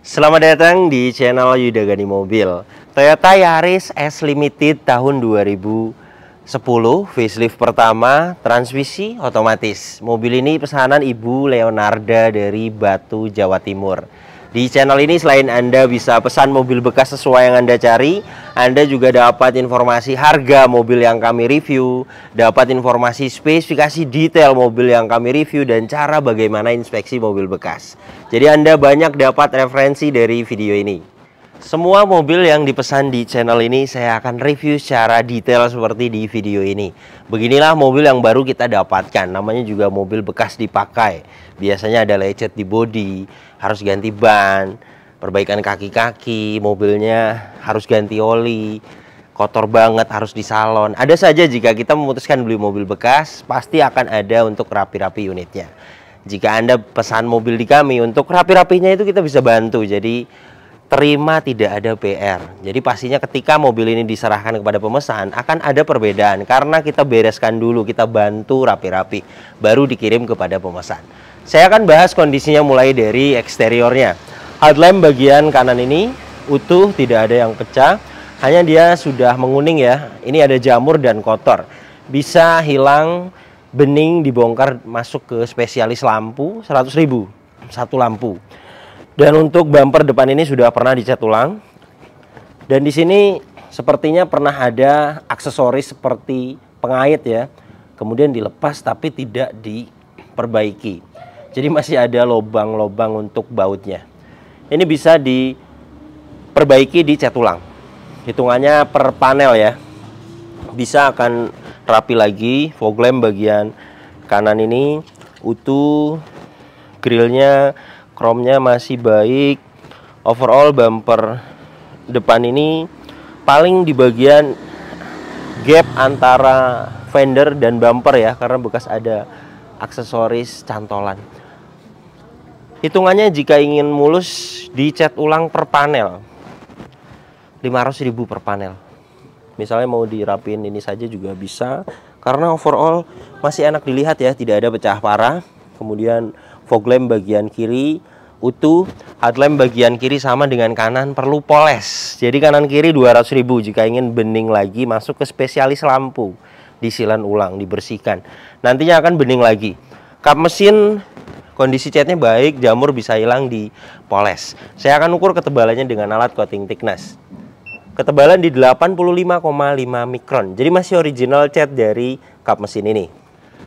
Selamat datang di channel Yuda Gani Mobil. Toyota Yaris S Limited tahun 2010, facelift pertama, transmisi otomatis. Mobil ini pesanan Ibu Leonarda dari Batu, Jawa Timur. Di channel ini selain Anda bisa pesan mobil bekas sesuai yang Anda cari, Anda juga dapat informasi harga mobil yang kami review, dapat informasi spesifikasi detail mobil yang kami review, dan cara bagaimana inspeksi mobil bekas. Jadi Anda banyak dapat referensi dari video ini. Semua mobil yang dipesan di channel ini saya akan review secara detail seperti di video ini. Beginilah mobil yang baru kita dapatkan. Namanya juga mobil bekas dipakai. Biasanya ada lecet di bodi, harus ganti ban, perbaikan kaki-kaki, mobilnya harus ganti oli, kotor banget harus di salon. Ada saja jika kita memutuskan beli mobil bekas, pasti akan ada untuk rapi-rapi unitnya. Jika Anda pesan mobil di kami, untuk rapi-rapinya itu kita bisa bantu. Jadi terima tidak ada PR. Jadi pastinya ketika mobil ini diserahkan kepada pemesan akan ada perbedaan karena kita bereskan dulu, kita bantu rapi-rapi, baru dikirim kepada pemesan. Saya akan bahas kondisinya mulai dari eksteriornya. Headlamp bagian kanan ini utuh, tidak ada yang pecah, hanya dia sudah menguning ya. Ini ada jamur dan kotor. Bisa hilang, bening, dibongkar, masuk ke spesialis lampu 100.000 satu lampu. Dan untuk bumper depan ini sudah pernah dicat ulang. Dan di sini sepertinya pernah ada aksesoris seperti pengait ya. Kemudian dilepas tapi tidak diperbaiki. Jadi masih ada lubang-lubang untuk bautnya. Ini bisa diperbaiki, dicat ulang. Hitungannya per panel ya. Bisa akan rapi lagi. Fog lamp bagian kanan ini utuh. Grillnya, chrome-nya masih baik. Overall bumper depan ini paling di bagian gap antara fender dan bumper ya, karena bekas ada aksesoris cantolan. Hitungannya jika ingin mulus dicat ulang per panel 500.000 per panel. Misalnya mau dirapin ini saja juga bisa, karena overall masih enak dilihat ya, tidak ada pecah parah. Kemudian fog lamp bagian kiri utuh, headlamp bagian kiri sama dengan kanan, perlu poles. Jadi kanan kiri 200.000. Jika ingin bening lagi masuk ke spesialis lampu, disilan ulang, dibersihkan. Nantinya akan bening lagi. Kap mesin kondisi catnya baik, jamur bisa hilang, dipoles. Saya akan ukur ketebalannya dengan alat coating thickness. Ketebalan di 85,5 mikron. Jadi masih original cat dari kap mesin ini.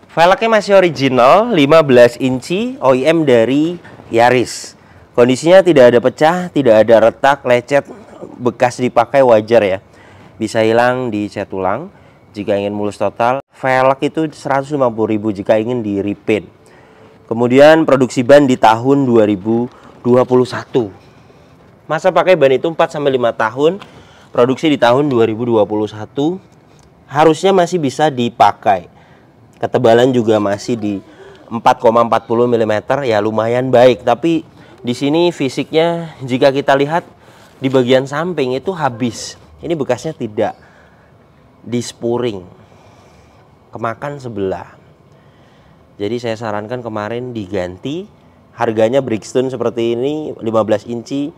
Velgnya masih original, 15 inci OEM dari Yaris. Kondisinya tidak ada pecah, tidak ada retak, lecet, bekas dipakai wajar ya. Bisa hilang, dicat ulang. Jika ingin mulus total, velg itu 150.000 jika ingin di repaint. Kemudian produksi ban di tahun 2021. Masa pakai ban itu 4-5 tahun. Produksi di tahun 2021. Harusnya masih bisa dipakai. Ketebalan juga masih di 4,40 mm, ya lumayan baik. Tapi di sini fisiknya jika kita lihat di bagian samping itu habis. Ini bekasnya tidak di spuring, kemakan sebelah. Jadi saya sarankan kemarin diganti. Harganya Brixton seperti ini 15 inci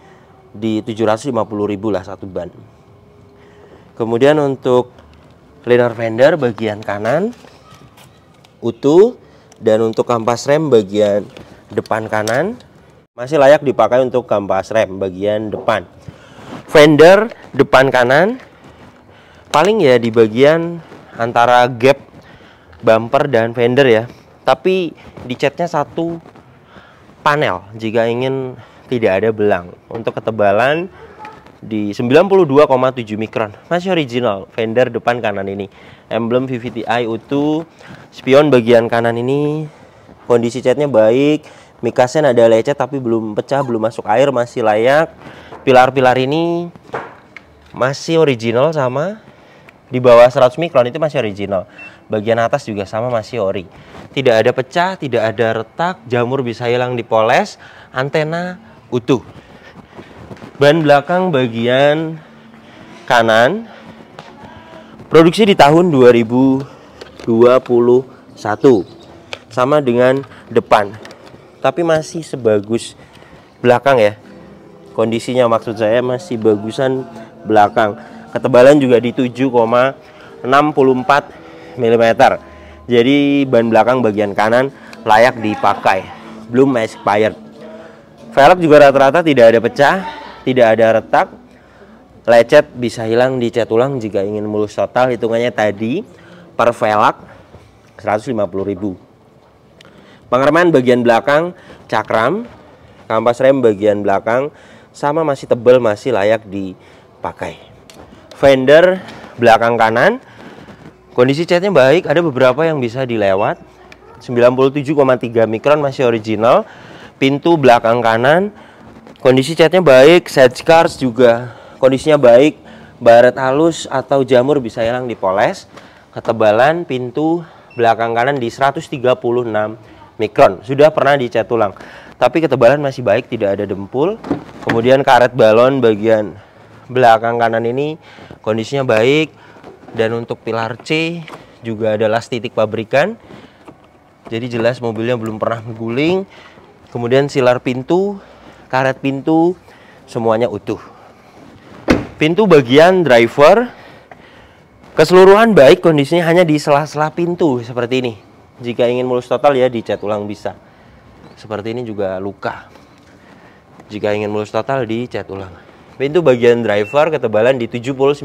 di 750.000 lah satu ban. Kemudian untuk liner fender bagian kanan utuh, dan untuk kampas rem bagian depan kanan masih layak dipakai untuk kampas rem bagian depan. Fender depan kanan paling ya di bagian antara gap bumper dan fender ya, tapi dicatnya satu panel jika ingin tidak ada belang. Untuk ketebalan di 92,7 mikron, masih original fender depan kanan ini. Emblem VVTi utuh. Spion bagian kanan ini kondisi catnya baik. Mikasen ada lecet tapi belum pecah, belum masuk air, masih layak. Pilar-pilar ini masih original sama. Di bawah 100 mikron itu masih original. Bagian atas juga sama, masih ori. Tidak ada pecah, tidak ada retak, jamur bisa hilang, dipoles. Antena utuh. Ban belakang bagian kanan produksi di tahun 2021, sama dengan depan, tapi masih sebagus belakang ya. Kondisinya maksud saya masih bagusan belakang. Ketebalan juga di 7,64 mm. Jadi ban belakang bagian kanan layak dipakai, belum expired. Velg juga rata-rata tidak ada pecah, tidak ada retak. Lecet bisa hilang dicat ulang jika ingin mulus total. Hitungannya tadi per velg 150.000. Pengereman bagian belakang cakram, kampas rem bagian belakang sama masih tebal, masih layak dipakai. Fender belakang kanan kondisi catnya baik, ada beberapa yang bisa dilewat. 97,3 mikron masih original. Pintu belakang kanan kondisi catnya baik, side skirts juga kondisinya baik, baret halus atau jamur bisa hilang dipoles. Ketebalan pintu belakang kanan di 136 mikron, sudah pernah dicat ulang, tapi ketebalan masih baik, tidak ada dempul. Kemudian karet balon bagian belakang kanan ini kondisinya baik, dan untuk pilar C juga ada las titik pabrikan, jadi jelas mobilnya belum pernah ngeguling. Kemudian silar pintu, karet pintu semuanya utuh. Pintu bagian driver keseluruhan baik, kondisinya hanya di sela-sela pintu seperti ini. Jika ingin mulus total ya dicat ulang bisa. Seperti ini juga luka. Jika ingin mulus total dicat ulang. Pintu bagian driver ketebalan di 79,0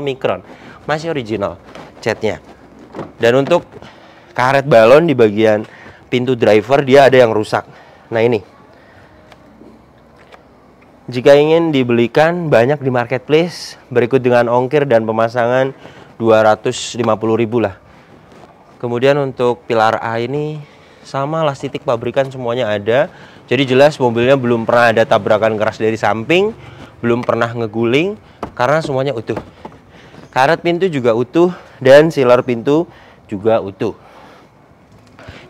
mikron. Masih original catnya. Dan untuk karet balon di bagian pintu driver dia ada yang rusak. Nah ini. Jika ingin dibelikan banyak di marketplace, berikut dengan ongkir dan pemasangan 250.000 lah. Kemudian untuk pilar A ini sama las titik pabrikan semuanya ada. Jadi jelas mobilnya belum pernah ada tabrakan keras dari samping, belum pernah ngeguling karena semuanya utuh. Karet pintu juga utuh dan silar pintu juga utuh.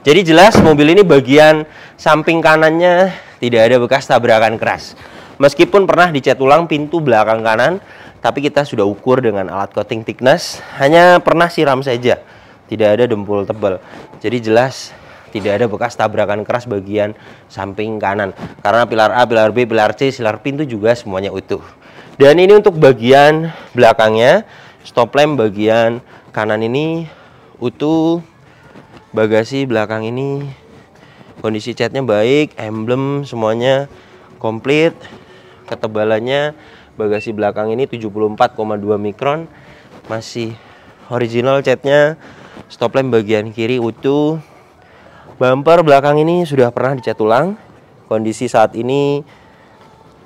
Jadi jelas mobil ini bagian samping kanannya tidak ada bekas tabrakan keras. Meskipun pernah dicat ulang pintu belakang kanan, tapi kita sudah ukur dengan alat coating thickness, hanya pernah siram saja, tidak ada dempul tebal. Jadi jelas tidak ada bekas tabrakan keras bagian samping kanan. Karena pilar A, pilar B, pilar C, silar pintu juga semuanya utuh. Dan ini untuk bagian belakangnya, stop lamp bagian kanan ini utuh. Bagasi belakang ini kondisi catnya baik, emblem semuanya komplit. Ketebalannya bagasi belakang ini 74,2 mikron, masih original catnya. Stop lamp bagian kiri utuh. Bumper belakang ini sudah pernah dicat ulang. Kondisi saat ini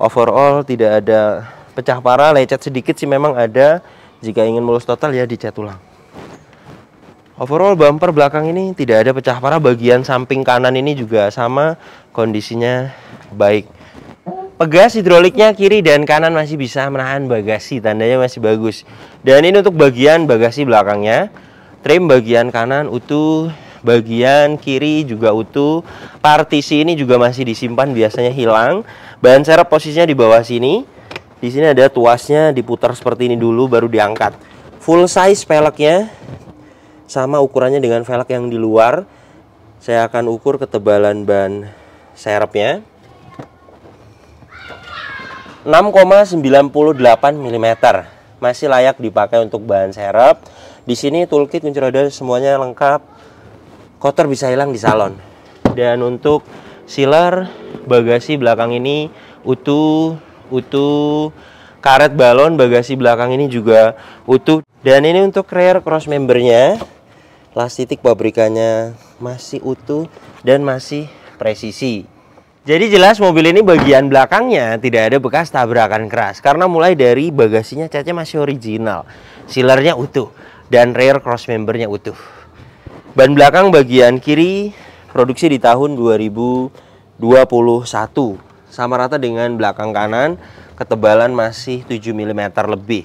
overall tidak ada pecah parah, lecet sedikit sih memang ada. Jika ingin mulus total ya dicat ulang. Overall bumper belakang ini tidak ada pecah parah. Bagian samping kanan ini juga sama, kondisinya baik. Pegas hidroliknya kiri dan kanan masih bisa menahan bagasi, tandanya masih bagus. Dan ini untuk bagian bagasi belakangnya. Trim bagian kanan utuh, bagian kiri juga utuh. Partisi ini juga masih disimpan, biasanya hilang. Ban serep posisinya di bawah sini. Di sini ada tuasnya, diputar seperti ini dulu baru diangkat. Full size velgnya sama ukurannya dengan velg yang di luar. Saya akan ukur ketebalan ban serepnya. 6,98 mm, masih layak dipakai untuk bahan serep. Di sini toolkit, kunci roda semuanya lengkap. Kotor bisa hilang di salon. Dan untuk sealer bagasi belakang ini utuh. Karet balon bagasi belakang ini juga utuh. Dan ini untuk rear cross membernya, las titik pabrikannya masih utuh dan masih presisi. Jadi jelas mobil ini bagian belakangnya tidak ada bekas tabrakan keras. Karena mulai dari bagasinya catnya masih original, sealernya utuh, dan rear cross membernya utuh. Ban belakang bagian kiri produksi di tahun 2021. Sama rata dengan belakang kanan, ketebalan masih 7 mm lebih.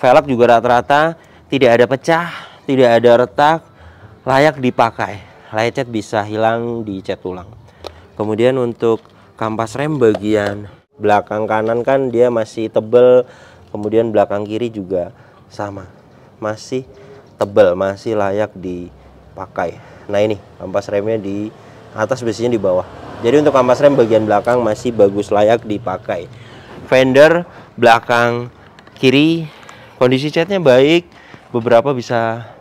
Velg juga rata-rata tidak ada pecah, tidak ada retak, layak dipakai. Lecet bisa hilang dicat ulang. Kemudian untuk kampas rem bagian belakang kanan kan dia masih tebel, kemudian belakang kiri juga sama, masih tebel, masih layak dipakai. Nah ini kampas remnya di atas, biasanya di bawah. Jadi untuk kampas rem bagian belakang masih bagus, layak dipakai. Fender belakang kiri kondisi catnya baik, beberapa bisa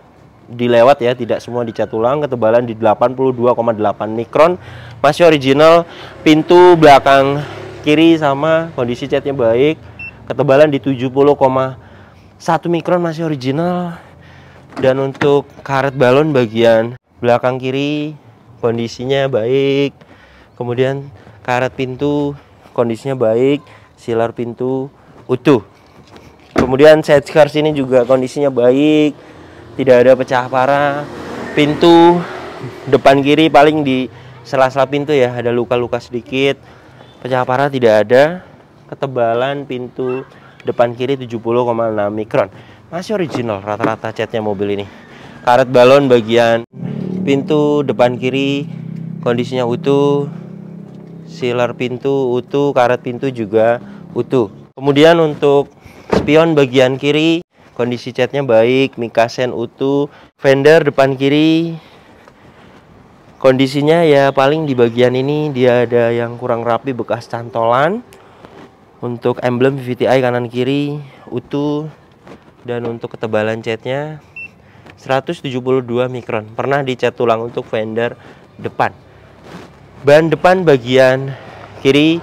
dilewat ya, tidak semua dicat ulang. Ketebalan di 82,8 mikron, masih original. Pintu belakang kiri sama, kondisi catnya baik, ketebalan di 70,1 mikron, masih original. Dan untuk karet balon bagian belakang kiri kondisinya baik. Kemudian karet pintu kondisinya baik, sealer pintu utuh. Kemudian side skirts ini juga kondisinya baik, tidak ada pecah parah. Pintu depan kiri paling di sela-sela pintu ya, ada luka-luka sedikit. Pecah parah tidak ada. Ketebalan pintu depan kiri 70,6 mikron. Masih original rata-rata catnya mobil ini. Karet balon bagian pintu depan kiri kondisinya utuh. Sealer pintu utuh, karet pintu juga utuh. Kemudian untuk spion bagian kiri kondisi catnya baik, mikasen utuh. Fender depan kiri kondisinya ya paling di bagian ini dia ada yang kurang rapi, bekas cantolan. Untuk emblem VVTi kanan kiri utuh. Dan untuk ketebalan catnya 172 mikron, pernah dicat ulang untuk fender depan. Ban depan bagian kiri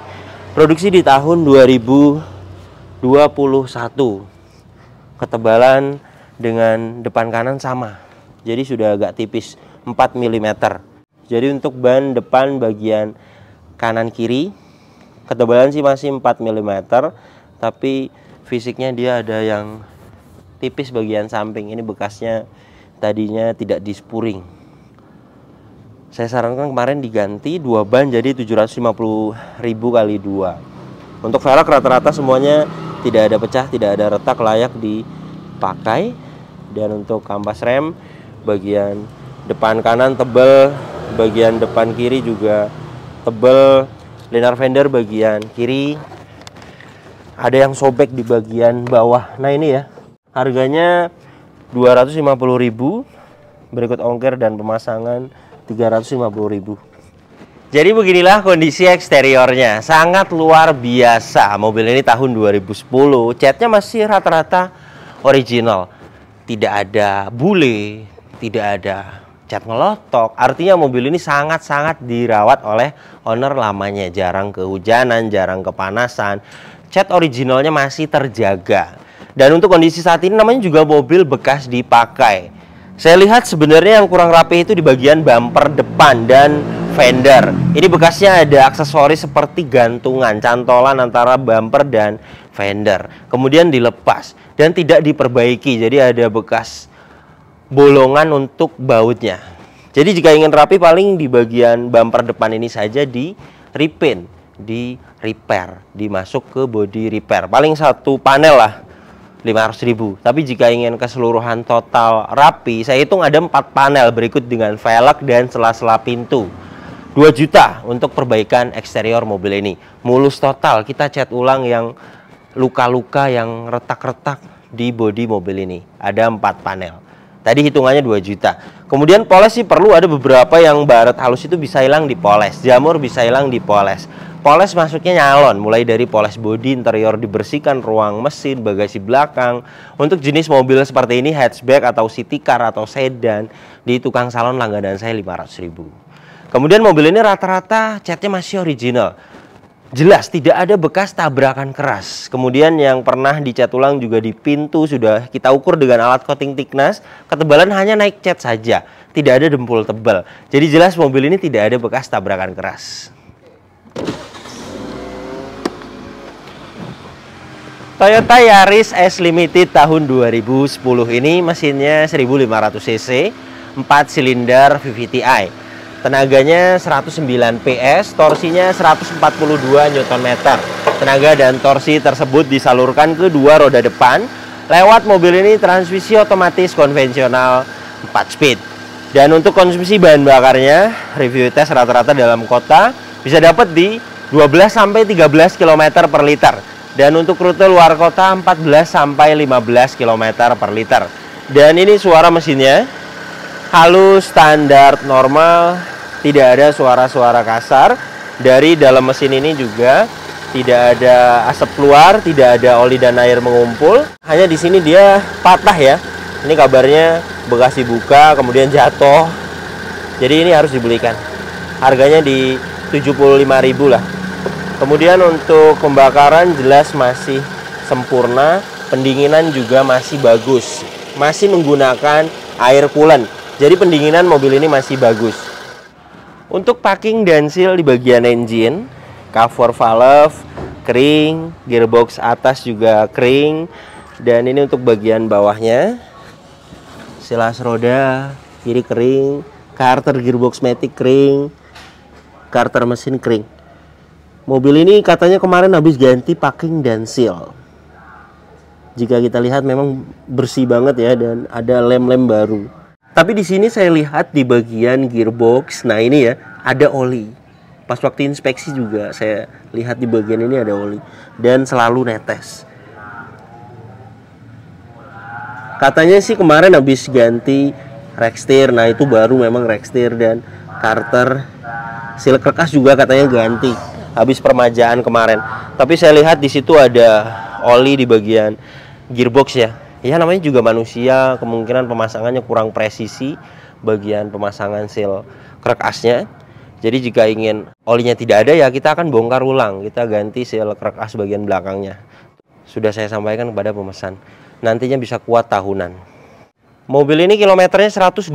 produksi di tahun 2021. Ketebalan dengan depan kanan sama, jadi sudah agak tipis 4 mm. Jadi untuk ban depan bagian kanan kiri ketebalan sih masih 4 mm, tapi fisiknya dia ada yang tipis bagian samping. Ini bekasnya tadinya tidak dispuring. Saya sarankan kemarin diganti 2 ban jadi 750.000 kali 2. Untuk velg rata-rata semuanya tidak ada pecah, tidak ada retak, layak dipakai. Dan untuk kampas rem bagian depan kanan tebal, bagian depan kiri juga tebal. Linear fender bagian kiri ada yang sobek di bagian bawah. Nah ini ya, harganya 250.000, berikut ongkir dan pemasangan 350.000. Jadi beginilah kondisi eksteriornya, sangat luar biasa. Mobil ini tahun 2010, catnya masih rata-rata original, tidak ada bule, tidak ada cat ngelotok. Artinya mobil ini sangat-sangat dirawat oleh owner lamanya, jarang kehujanan, jarang kepanasan. Cat originalnya masih terjaga. Dan untuk kondisi saat ini namanya juga mobil bekas dipakai. Saya lihat sebenarnya yang kurang rapi itu di bagian bumper depan dan fender. Ini bekasnya ada aksesoris seperti gantungan, cantolan antara bumper dan fender. Kemudian dilepas dan tidak diperbaiki. Jadi ada bekas bolongan untuk bautnya. Jadi jika ingin rapi paling di bagian bumper depan ini saja di repaint, di repair, dimasuk ke body repair. Paling satu panel lah 500.000. Tapi jika ingin keseluruhan total rapi, saya hitung ada 4 panel berikut dengan velg dan sela-sela pintu. 2 juta untuk perbaikan eksterior mobil ini. Mulus total, kita cat ulang yang luka-luka, yang retak-retak di bodi mobil ini. Ada 4 panel. Tadi hitungannya 2 juta. Kemudian poles sih perlu, ada beberapa yang baret halus itu bisa hilang dipoles, jamur bisa hilang dipoles. Poles masuknya nyalon, mulai dari poles bodi, interior dibersihkan, ruang mesin, bagasi belakang. Untuk jenis mobil seperti ini, hatchback atau city car atau sedan, di tukang salon langganan saya 500.000. Kemudian mobil ini rata-rata catnya masih original. Jelas tidak ada bekas tabrakan keras. Kemudian yang pernah dicat ulang juga di pintu sudah kita ukur dengan alat coating thickness. Ketebalan hanya naik cat saja, tidak ada dempul tebal. Jadi jelas mobil ini tidak ada bekas tabrakan keras. Toyota Yaris S Limited tahun 2010 ini mesinnya 1500 cc, 4 silinder VVTi. Tenaganya 109 PS, torsinya 142 Nm. Tenaga dan torsi tersebut disalurkan ke 2 roda depan lewat mobil ini transmisi otomatis konvensional 4 speed. Dan untuk konsumsi bahan bakarnya, review tes rata-rata dalam kota bisa dapat di 12-13 km per liter. Dan untuk rute luar kota 14-15 km per liter. Dan ini suara mesinnya halus, standar, normal, tidak ada suara-suara kasar. Dari dalam mesin ini juga tidak ada asap keluar, tidak ada oli dan air mengumpul. Hanya di sini dia patah ya. Ini kabarnya bekas dibuka kemudian jatuh. Jadi ini harus dibelikan. Harganya di 75.000 lah. Kemudian untuk pembakaran jelas masih sempurna, pendinginan juga masih bagus. Masih menggunakan air coolant. Jadi pendinginan mobil ini masih bagus. Untuk packing dan seal di bagian engine, cover valve kering, gearbox atas juga kering, dan ini untuk bagian bawahnya. Silas roda kiri kering, karter gearbox matic kering, karter mesin kering. Mobil ini katanya kemarin habis ganti packing dan seal. Jika kita lihat memang bersih banget ya, dan ada lem-lem baru. Tapi di sini saya lihat di bagian gearbox, nah ini ya, ada oli. Pas waktu inspeksi juga saya lihat di bagian ini ada oli dan selalu netes. Katanya sih kemarin habis ganti rack steer. Nah itu baru memang rack steer dan karter seal kerkas juga katanya ganti habis permajaan kemarin. Tapi saya lihat di situ ada oli di bagian gearbox ya. Ya namanya juga manusia, kemungkinan pemasangannya kurang presisi bagian pemasangan seal kerkasnya. Jadi jika ingin olinya tidak ada ya kita akan bongkar ulang, kita ganti seal kerkas bagian belakangnya. Sudah saya sampaikan kepada pemesan. Nantinya bisa kuat tahunan. Mobil ini kilometernya 126.000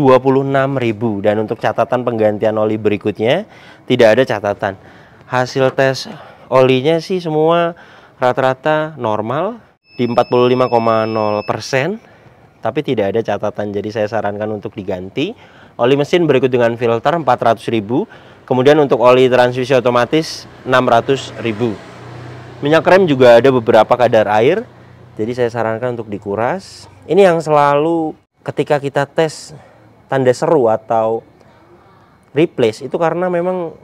dan untuk catatan penggantian oli berikutnya tidak ada catatan. Hasil tes olinya sih semua rata-rata normal di 45,0%, tapi tidak ada catatan. Jadi saya sarankan untuk diganti. Oli mesin berikut dengan filter 400.000. Kemudian untuk oli transmisi otomatis 600.000. Minyak rem juga ada beberapa kadar air. Jadi saya sarankan untuk dikuras. Ini yang selalu ketika kita tes tanda seru atau replace itu karena memang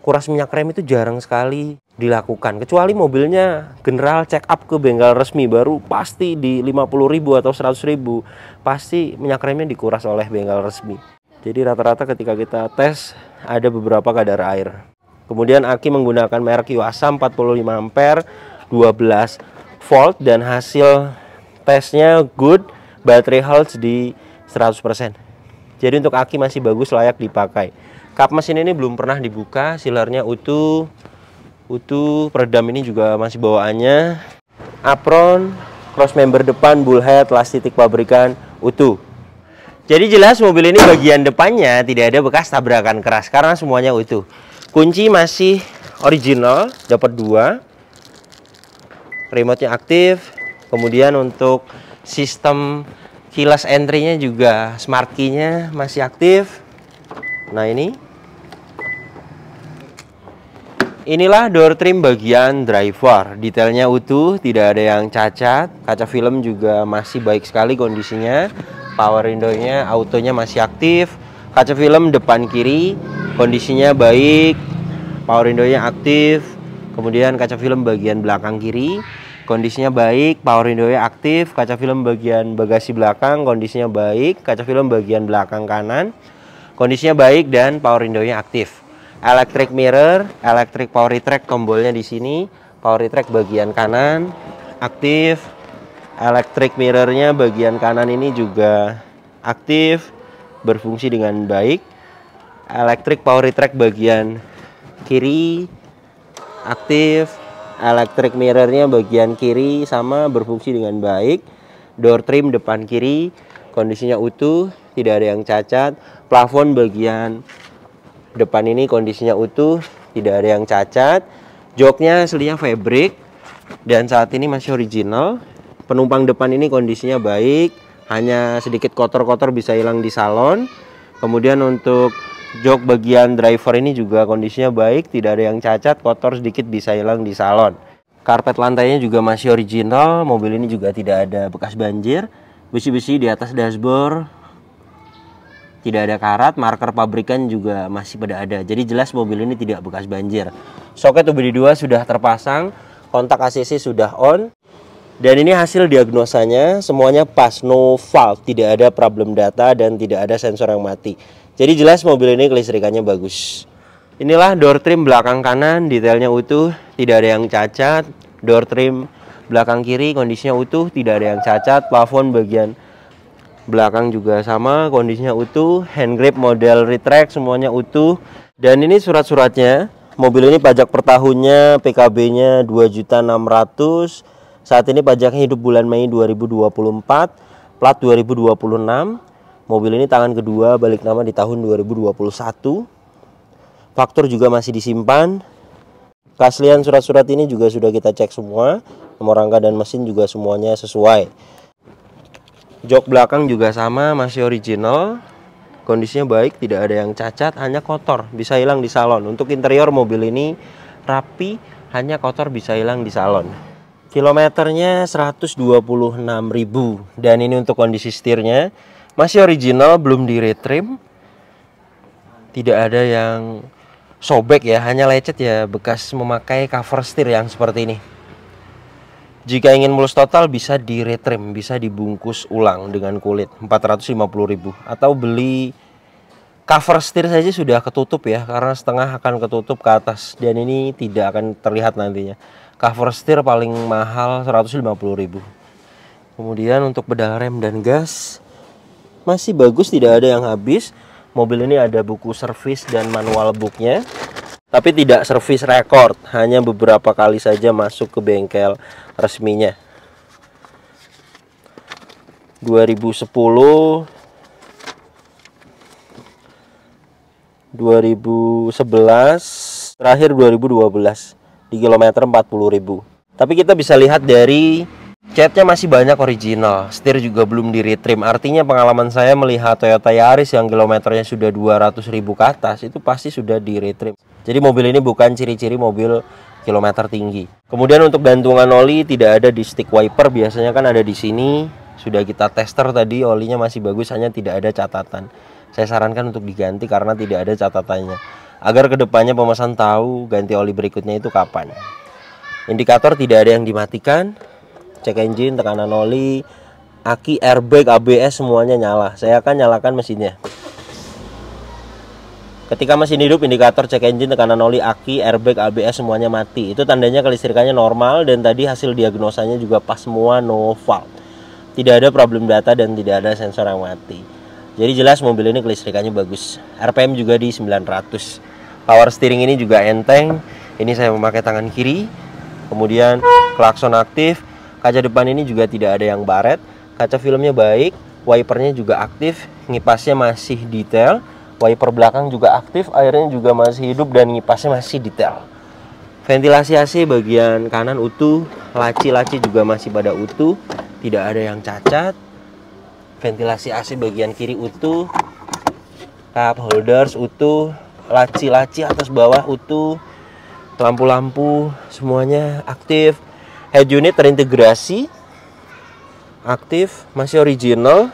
kuras minyak rem itu jarang sekali dilakukan. Kecuali mobilnya general check up ke bengkel resmi, baru pasti di 50.000 atau 100.000 pasti minyak remnya dikuras oleh bengkel resmi. Jadi rata-rata ketika kita tes ada beberapa kadar air. Kemudian aki menggunakan merek Yuasa 45 ampere 12 volt dan hasil tesnya good, baterai health di 100%. Jadi untuk aki masih bagus, layak dipakai. Kap mesin ini belum pernah dibuka, sealernya utuh, peredam ini juga masih bawaannya. Apron, cross member depan, bullhead, las titik pabrikan utuh. Jadi jelas mobil ini bagian depannya tidak ada bekas tabrakan keras karena semuanya utuh. Kunci masih original, dapat 2. Remote-nya aktif. Kemudian untuk sistem keyless entry-nya juga smart key-nya masih aktif. Nah inilah door trim bagian driver. Detailnya utuh, tidak ada yang cacat. Kaca film juga masih baik sekali kondisinya. Power window-nya, autonya masih aktif. Kaca film depan kiri kondisinya baik. Power window-nya aktif. Kemudian kaca film bagian belakang kiri kondisinya baik, power window-nya aktif. Kaca film bagian bagasi belakang kondisinya baik. Kaca film bagian belakang kanan kondisinya baik dan power window-nya aktif. Electric mirror, electric power retract, tombolnya di sini. Power retract bagian kanan aktif. Electric mirror-nya bagian kanan ini juga aktif, berfungsi dengan baik. Electric power retract bagian kiri aktif. Electric mirror-nya bagian kiri sama, berfungsi dengan baik. Door trim depan kiri kondisinya utuh, tidak ada yang cacat. Plafon bagian depan ini kondisinya utuh, tidak ada yang cacat. Joknya aslinya fabric dan saat ini masih original. Penumpang depan ini kondisinya baik, hanya sedikit kotor-kotor bisa hilang di salon. Kemudian untuk jok bagian driver ini juga kondisinya baik, tidak ada yang cacat, kotor sedikit bisa hilang di salon. Karpet lantainya juga masih original, mobil ini juga tidak ada bekas banjir. Besi-besi di atas dashboard tidak ada karat, marker pabrikan juga masih pada ada. Jadi jelas mobil ini tidak bekas banjir. Soket UBD2 sudah terpasang, kontak ACC sudah on. Dan ini hasil diagnosanya, semuanya pas, no fault, tidak ada problem data dan tidak ada sensor yang mati. Jadi jelas mobil ini kelistrikannya bagus. Inilah door trim belakang kanan, detailnya utuh, tidak ada yang cacat. Door trim belakang kiri kondisinya utuh, tidak ada yang cacat. Plafon bagian belakang juga sama, kondisinya utuh. Hand grip model retract semuanya utuh. Dan ini surat-suratnya. Mobil ini pajak per tahunnya PKB-nya 2.600.000. Saat ini pajaknya hidup bulan Mei 2024, plat 2026. Mobil ini tangan kedua balik nama di tahun 2021. Faktur juga masih disimpan. Keaslian surat-surat ini juga sudah kita cek semua. Nomor rangka dan mesin juga semuanya sesuai. Jok belakang juga sama, masih original. Kondisinya baik, tidak ada yang cacat, hanya kotor, bisa hilang di salon. Untuk interior mobil ini rapi, hanya kotor bisa hilang di salon. Kilometernya 126.000. Dan ini untuk kondisi setirnya masih original, belum di retrim. Tidak ada yang sobek ya, hanya lecet ya, bekas memakai cover setir yang seperti ini. Jika ingin mulus total bisa di retrim, bisa dibungkus ulang dengan kulit 450.000, atau beli cover setir saja sudah ketutup ya, karena setengah akan ketutup ke atas dan ini tidak akan terlihat nantinya. Cover setir paling mahal 150.000. Kemudian untuk pedal rem dan gas masih bagus, tidak ada yang habis. Mobil ini ada buku servis dan manual booknya, tapi tidak servis record, hanya beberapa kali saja masuk ke bengkel resminya. 2010, 2011, terakhir 2012 di kilometer 40.000. Tapi kita bisa lihat dari catnya masih banyak original, setir juga belum di retrim. Artinya pengalaman saya melihat Toyota Yaris yang kilometernya sudah 200.000 ke atas itu pasti sudah di retrim. Jadi mobil ini bukan ciri-ciri mobil kilometer tinggi. Kemudian untuk gantungan oli tidak ada di stick wiper, biasanya kan ada di sini. Sudah kita tester tadi, olinya masih bagus, hanya tidak ada catatan. Saya sarankan untuk diganti karena tidak ada catatannya, agar kedepannya pemesan tahu ganti oli berikutnya itu kapan. Indikator tidak ada yang dimatikan. Cek engine, tekanan oli, aki, airbag, ABS semuanya nyala. Saya akan nyalakan mesinnya. Ketika mesin hidup, indikator cek engine, tekanan oli, aki, airbag, ABS semuanya mati. Itu tandanya kelistrikannya normal dan tadi hasil diagnosanya juga pas semua, no fault. Tidak ada problem data dan tidak ada sensor yang mati. Jadi jelas mobil ini kelistrikannya bagus. RPM juga di 900. Power steering ini juga enteng. Ini saya memakai tangan kiri. Kemudian klakson aktif. Kaca depan ini juga tidak ada yang baret. Kaca filmnya baik. Wipernya juga aktif. Ngipasnya masih detail. Wiper belakang juga aktif. Airnya juga masih hidup dan ngipasnya masih detail. Ventilasi AC bagian kanan utuh. Laci-laci juga masih pada utuh. Tidak ada yang cacat. Ventilasi AC bagian kiri utuh. Cup holders utuh. Laci-laci atas bawah utuh. Lampu-lampu semuanya aktif. Head unit terintegrasi, aktif, masih original.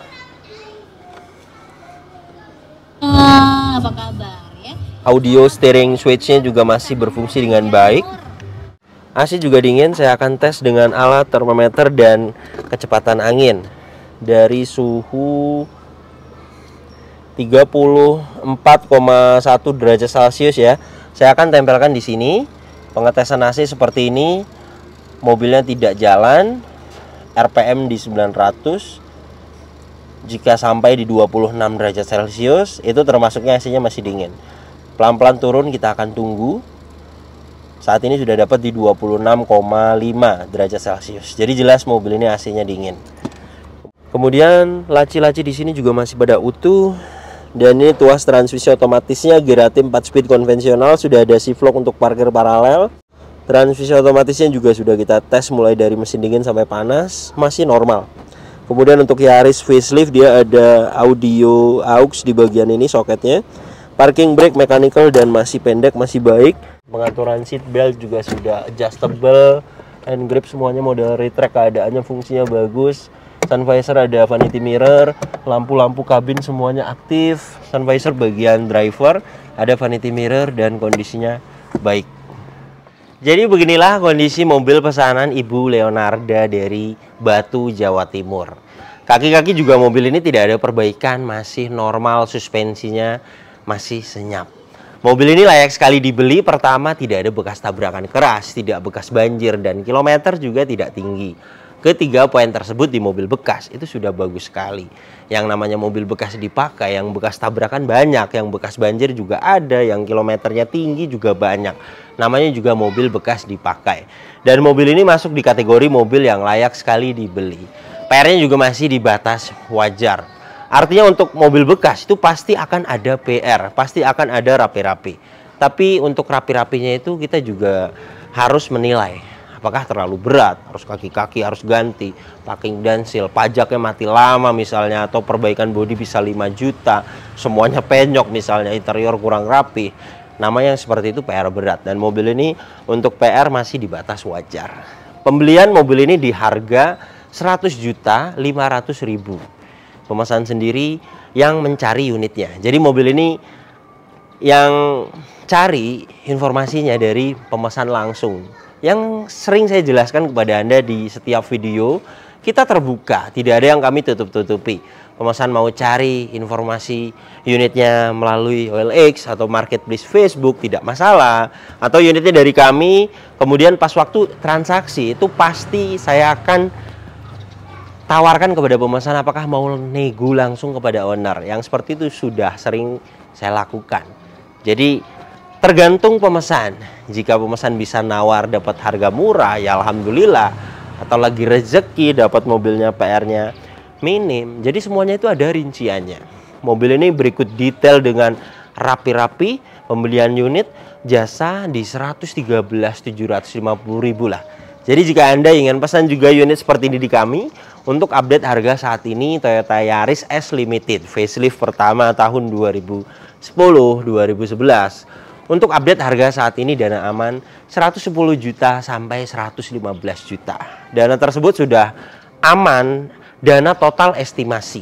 Apa kabar ya? Audio steering switch-nya juga masih berfungsi dengan baik. AC juga dingin. Saya akan tes dengan alat termometer dan kecepatan angin. Dari suhu 34,1 derajat Celcius ya. Saya akan tempelkan di sini. Pengetesan AC seperti ini. Mobilnya tidak jalan, RPM di 900. Jika sampai di 26 derajat Celcius, itu termasuknya AC-nya masih dingin. Pelan-pelan turun, kita akan tunggu. Saat ini sudah dapat di 26,5 derajat Celcius. Jadi jelas mobil ini AC-nya dingin. Kemudian laci-laci di sini juga masih pada utuh. Dan ini tuas transmisi otomatisnya Girati 4 speed konvensional, sudah ada shiflock untuk parkir paralel. Transmisi otomatisnya juga sudah kita tes mulai dari mesin dingin sampai panas, masih normal. Kemudian untuk Yaris facelift dia ada audio aux di bagian ini soketnya. Parking brake mechanical dan masih pendek, masih baik. Pengaturan seat belt juga sudah adjustable. Hand grip semuanya model retract, keadaannya fungsinya bagus. Sun visor ada vanity mirror, lampu-lampu kabin semuanya aktif. Sun visor bagian driver ada vanity mirror dan kondisinya baik. Jadi beginilah kondisi mobil pesanan Ibu Leonarda dari Batu, Jawa Timur. Kaki-kaki juga mobil ini tidak ada perbaikan, masih normal, suspensinya masih senyap. Mobil ini layak sekali dibeli. Pertama, tidak ada bekas tabrakan keras, tidak bekas banjir, dan kilometer juga tidak tinggi. Ketiga poin tersebut di mobil bekas itu sudah bagus sekali. Yang namanya mobil bekas dipakai, yang bekas tabrakan banyak, yang bekas banjir juga ada, yang kilometernya tinggi juga banyak. Namanya juga mobil bekas dipakai. Dan mobil ini masuk di kategori mobil yang layak sekali dibeli. PR-nya juga masih di batas wajar. Artinya untuk mobil bekas itu pasti akan ada PR, pasti akan ada rapi-rapi. Tapi untuk rapi-rapinya itu kita juga harus menilai. Apakah terlalu berat, harus kaki-kaki harus ganti, packing dan seal, pajaknya mati lama misalnya, atau perbaikan bodi bisa 5 juta, semuanya penyok misalnya, interior kurang rapi. Namanya yang seperti itu PR berat, dan mobil ini untuk PR masih di batas wajar. Pembelian mobil ini di harga 100.500.000. Pemesan sendiri yang mencari unitnya. Jadi mobil ini yang cari informasinya dari pemesan langsung. Yang sering saya jelaskan kepada Anda di setiap video, kita terbuka, tidak ada yang kami tutup-tutupi. Pemesan mau cari informasi unitnya melalui OLX atau marketplace Facebook, tidak masalah. Atau unitnya dari kami, kemudian pas waktu transaksi itu pasti saya akan tawarkan kepada pemesan apakah mau nego langsung kepada owner. Yang seperti itu sudah sering saya lakukan. Jadi tergantung pemesan. Jika pemesan bisa nawar dapat harga murah, ya alhamdulillah. Atau lagi rezeki dapat mobilnya PR-nya minim. Jadi semuanya itu ada rinciannya. Mobil ini berikut detail dengan rapi-rapi. Pembelian unit jasa di 113.750.000 lah. Jadi jika Anda ingin pesan juga unit seperti ini di kami, untuk update harga saat ini Toyota Yaris S Limited facelift pertama tahun 2010-2011. Untuk update harga saat ini dana aman 110 juta sampai 115 juta. Dana tersebut sudah aman, dana total estimasi.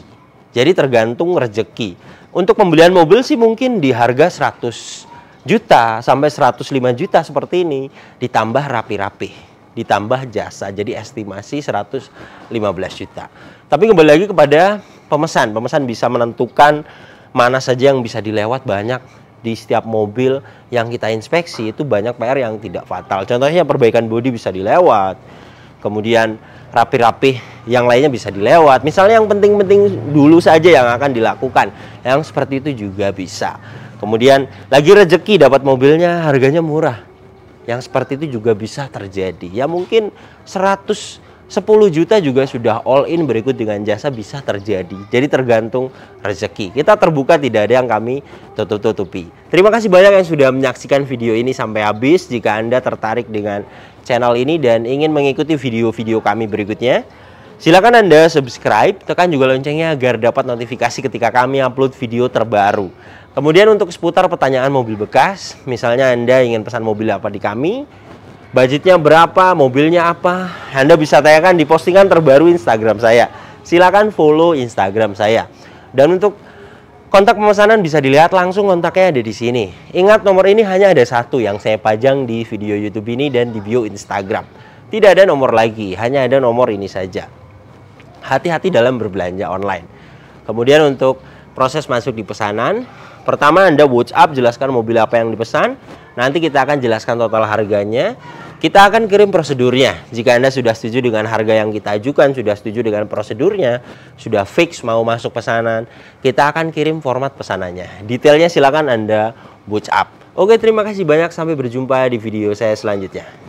Jadi tergantung rezeki. Untuk pembelian mobil sih mungkin di harga 100 juta sampai 105 juta seperti ini, ditambah rapi-rapi, ditambah jasa. Jadi estimasi 115 juta. Tapi kembali lagi kepada pemesan. Pemesan bisa menentukan mana saja yang bisa dilewat. Banyak di setiap mobil yang kita inspeksi itu banyak PR yang tidak fatal. Contohnya perbaikan bodi bisa dilewat. Kemudian rapi-rapi yang lainnya bisa dilewat. Misalnya yang penting-penting dulu saja yang akan dilakukan. Yang seperti itu juga bisa. Kemudian lagi rezeki dapat mobilnya harganya murah. Yang seperti itu juga bisa terjadi. Ya mungkin 110 juta juga sudah all in berikut dengan jasa bisa terjadi. Jadi tergantung rezeki. Kita terbuka, tidak ada yang kami tutup-tutupi. Terima kasih banyak yang sudah menyaksikan video ini sampai habis. Jika Anda tertarik dengan channel ini dan ingin mengikuti video-video kami berikutnya, silakan Anda subscribe, tekan juga loncengnya agar dapat notifikasi ketika kami upload video terbaru. Kemudian untuk seputar pertanyaan mobil bekas, misalnya Anda ingin pesan mobil apa di kami, budgetnya berapa, mobilnya apa, Anda bisa tanyakan di postingan terbaru Instagram saya. Silakan follow Instagram saya. Dan untuk kontak pemesanan bisa dilihat langsung, kontaknya ada di sini. Ingat, nomor ini hanya ada satu yang saya pajang di video YouTube ini dan di bio Instagram. Tidak ada nomor lagi, hanya ada nomor ini saja. Hati-hati dalam berbelanja online. Kemudian untuk proses masuk di pesanan, pertama Anda WhatsApp jelaskan mobil apa yang dipesan. Nanti kita akan jelaskan total harganya. Kita akan kirim prosedurnya. Jika Anda sudah setuju dengan harga yang kita ajukan, sudah setuju dengan prosedurnya, sudah fix mau masuk pesanan, kita akan kirim format pesanannya. Detailnya silakan Anda WhatsApp. Oke, terima kasih banyak. Sampai berjumpa di video saya selanjutnya.